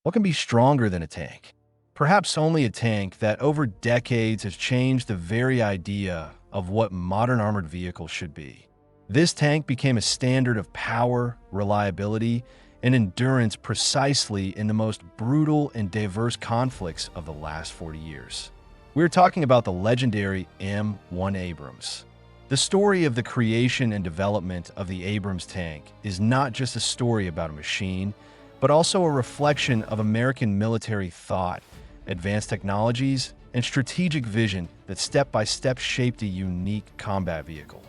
What can be stronger than a tank? Perhaps only a tank that over decades has changed the very idea of what modern armored vehicles should be. This tank became a standard of power, reliability, and endurance precisely in the most brutal and diverse conflicts of the last 40 years. We're talking about the legendary M1 Abrams. The story of the creation and development of the Abrams tank is not just a story about a machine, but also a reflection of American military thought, advanced technologies, and strategic vision that step-by-step shaped a unique combat vehicle.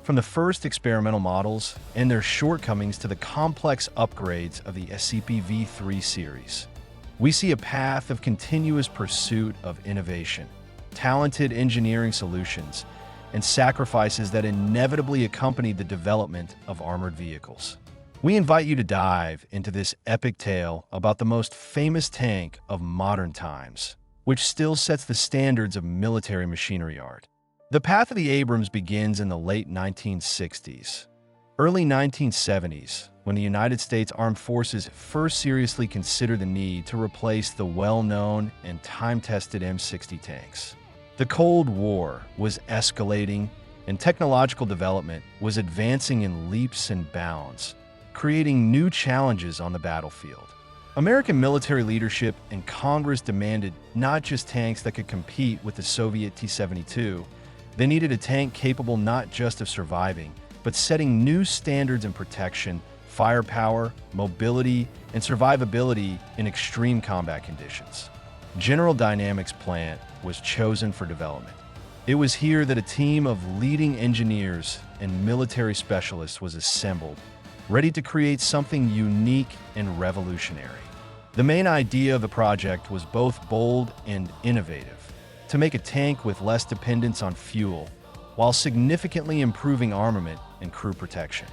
From the first experimental models and their shortcomings to the complex upgrades of the SEP V3 series, we see a path of continuous pursuit of innovation, talented engineering solutions, and sacrifices that inevitably accompanied the development of armored vehicles. We invite you to dive into this epic tale about the most famous tank of modern times, which still sets the standards of military machinery art. The path of the Abrams begins in the late 1960s, early 1970s, when the United States Armed Forces first seriously considered the need to replace the well-known and time-tested M60 tanks. The Cold War was escalating, and technological development was advancing in leaps and bounds, creating new challenges on the battlefield. American military leadership and Congress demanded not just tanks that could compete with the Soviet T-72, they needed a tank capable not just of surviving, but setting new standards in protection, firepower, mobility, and survivability in extreme combat conditions. General Dynamics plant was chosen for development. It was here that a team of leading engineers and military specialists was assembled, ready to create something unique and revolutionary. The main idea of the project was both bold and innovative, to make a tank with less dependence on fuel, while significantly improving armament and crew protection.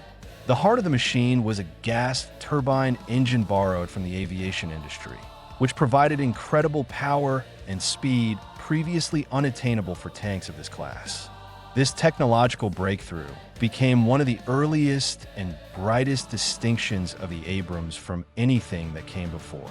The heart of the machine was a gas turbine engine borrowed from the aviation industry, which provided incredible power and speed previously unattainable for tanks of this class. This technological breakthrough became one of the earliest and brightest distinctions of the Abrams from anything that came before.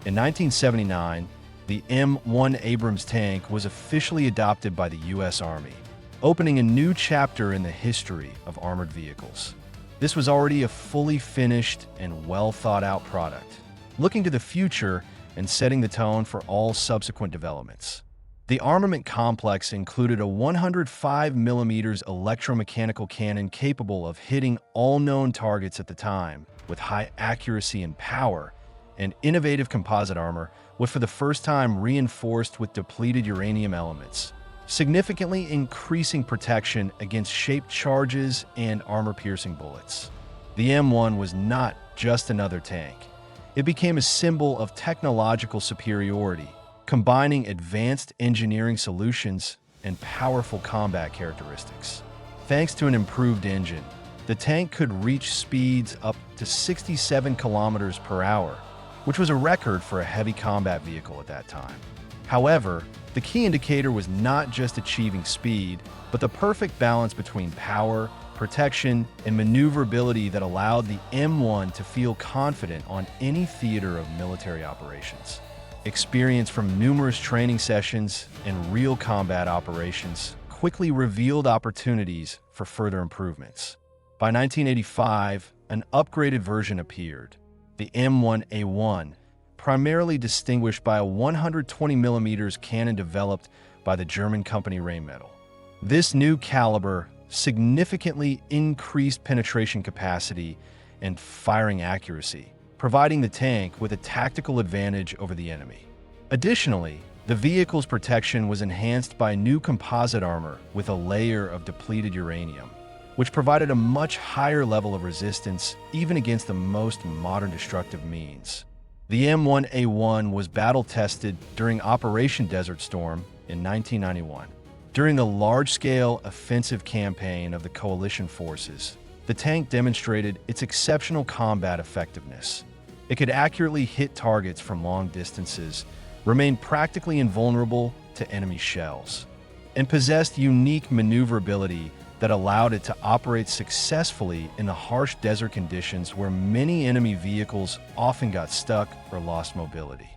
In 1979, the M1 Abrams tank was officially adopted by the U.S. Army, opening a new chapter in the history of armored vehicles. This was already a fully finished and well-thought-out product, looking to the future and setting the tone for all subsequent developments. The armament complex included a 105mm electromechanical cannon capable of hitting all known targets at the time, with high accuracy and power, and innovative composite armor, which for the first time reinforced with depleted uranium elements, significantly increasing protection against shaped charges and armor-piercing bullets. The M1 was not just another tank. It became a symbol of technological superiority, combining advanced engineering solutions and powerful combat characteristics. Thanks to an improved engine, the tank could reach speeds up to 67 kilometers per hour, which was a record for a heavy combat vehicle at that time. However, the key indicator was not just achieving speed, but the perfect balance between power, protection, and maneuverability that allowed the M1 to feel confident on any theater of military operations. Experience from numerous training sessions and real combat operations quickly revealed opportunities for further improvements. By 1985, an upgraded version appeared, the M1A1, primarily distinguished by a 120mm cannon developed by the German company Rheinmetall. This new caliber significantly increased penetration capacity and firing accuracy, providing the tank with a tactical advantage over the enemy. Additionally, the vehicle's protection was enhanced by new composite armor with a layer of depleted uranium, which provided a much higher level of resistance even against the most modern destructive means. The M1A1 was battle-tested during Operation Desert Storm in 1991. During the large-scale offensive campaign of the coalition forces, the tank demonstrated its exceptional combat effectiveness. It could accurately hit targets from long distances, remain practically invulnerable to enemy shells, and possessed unique maneuverability that allowed it to operate successfully in the harsh desert conditions where many enemy vehicles often got stuck or lost mobility.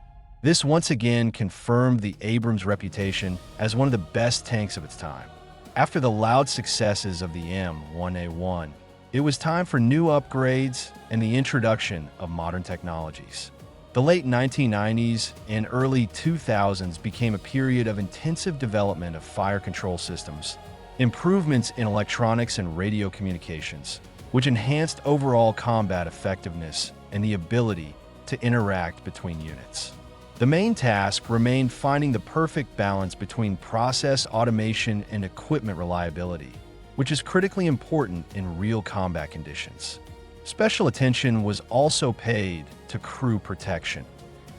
This once again confirmed the Abrams' reputation as one of the best tanks of its time. After the loud successes of the M1A1, it was time for new upgrades and the introduction of modern technologies. The late 1990s and early 2000s became a period of intensive development of fire control systems, improvements in electronics and radio communications, which enhanced overall combat effectiveness and the ability to interact between units. The main task remained finding the perfect balance between process automation and equipment reliability, which is critically important in real combat conditions. Special attention was also paid to crew protection,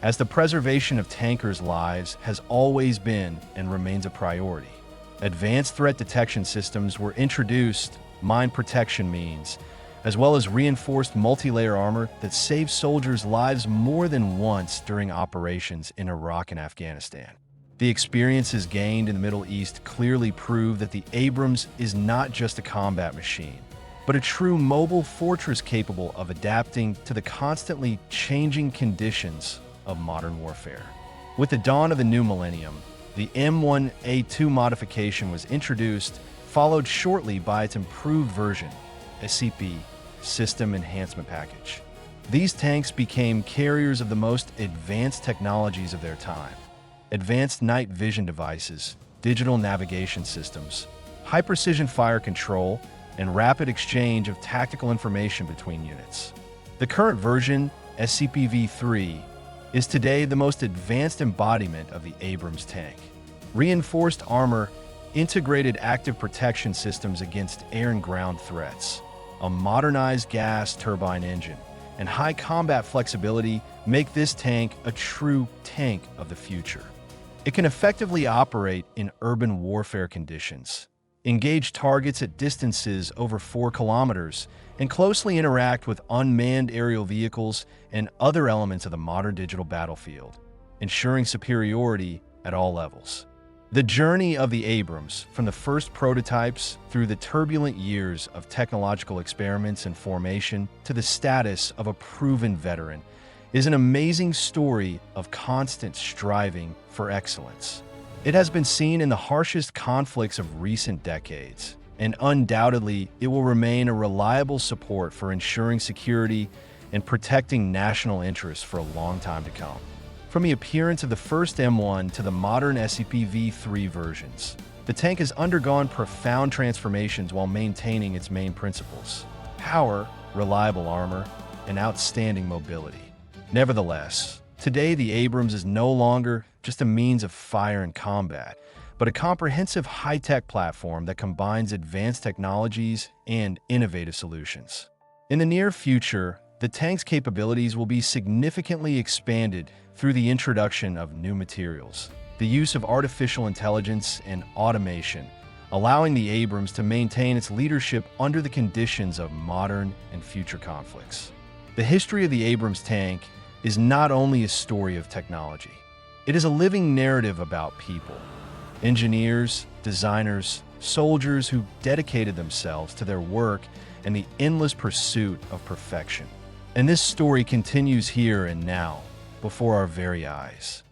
as the preservation of tankers' lives has always been and remains a priority. Advanced threat detection systems were introduced, mine protection means, as well as reinforced multi-layer armor that saved soldiers' lives more than once during operations in Iraq and Afghanistan. The experiences gained in the Middle East clearly prove that the Abrams is not just a combat machine, but a true mobile fortress capable of adapting to the constantly changing conditions of modern warfare. With the dawn of the new millennium, the M1A2 modification was introduced, followed shortly by its improved version, SEP, System Enhancement Package. These tanks became carriers of the most advanced technologies of their time. Advanced night vision devices, digital navigation systems, high-precision fire control, and rapid exchange of tactical information between units. The current version, SCP-V3, is today the most advanced embodiment of the Abrams tank. Reinforced armor, integrated active protection systems against air and ground threats, a modernized gas turbine engine, and high combat flexibility make this tank a true tank of the future. It can effectively operate in urban warfare conditions, engage targets at distances over 4 kilometers, and closely interact with unmanned aerial vehicles and other elements of the modern digital battlefield, ensuring superiority at all levels. The journey of the Abrams, from the first prototypes through the turbulent years of technological experiments and formation to the status of a proven veteran, is an amazing story of constant striving for excellence. It has been seen in the harshest conflicts of recent decades, and undoubtedly it will remain a reliable support for ensuring security and protecting national interests for a long time to come. From the appearance of the first M1 to the modern SCP-V3 versions, the tank has undergone profound transformations while maintaining its main principles: power, reliable armor, and outstanding mobility. Nevertheless, today the Abrams is no longer just a means of fire and combat, but a comprehensive high-tech platform that combines advanced technologies and innovative solutions. In the near future, the tank's capabilities will be significantly expanded through the introduction of new materials, the use of artificial intelligence and automation, allowing the Abrams to maintain its leadership under the conditions of modern and future conflicts. The history of the Abrams tank is not only a story of technology. It is a living narrative about people, engineers, designers, soldiers who dedicated themselves to their work and the endless pursuit of perfection. And this story continues here and now, before our very eyes.